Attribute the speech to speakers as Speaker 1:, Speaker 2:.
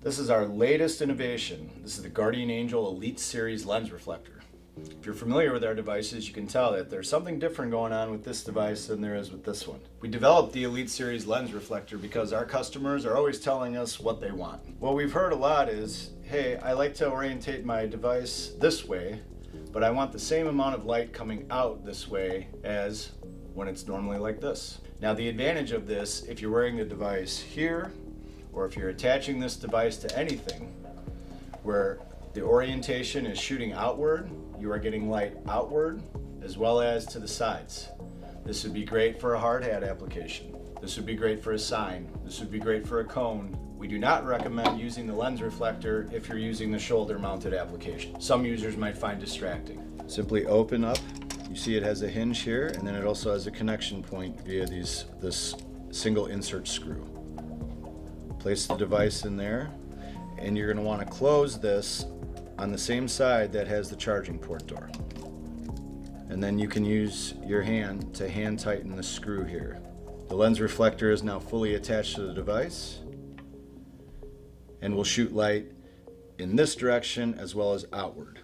Speaker 1: This is our latest innovation. This is the Guardian Angel Elite Series lens reflector. If you're familiar with our devices, you can tell that there's something different going on with this device than there is with this one. We developed the Elite Series lens reflector because our customers are always telling us what they want. What we've heard a lot is, hey, I like to orientate my device this way, but I want the same amount of light coming out this way as when it's normally like this. Now the advantage of this, if you're wearing the device here, or if you're attaching this device to anything where the orientation is shooting outward, you are getting light outward as well as to the sides. This would be great for a hard hat application. This would be great for a sign. This would be great for a cone. We do not recommend using the lens reflector if you're using the shoulder mounted application. Some users might find distracting. Simply open up. You see it has a hinge here, and then it also has a connection point via this single insert screw. Place the device in there, and you're going to want to close this on the same side that has the charging port door. And then you can use your hand to hand tighten the screw here. The lens reflector is now fully attached to the device and will shoot light in this direction as well as outward.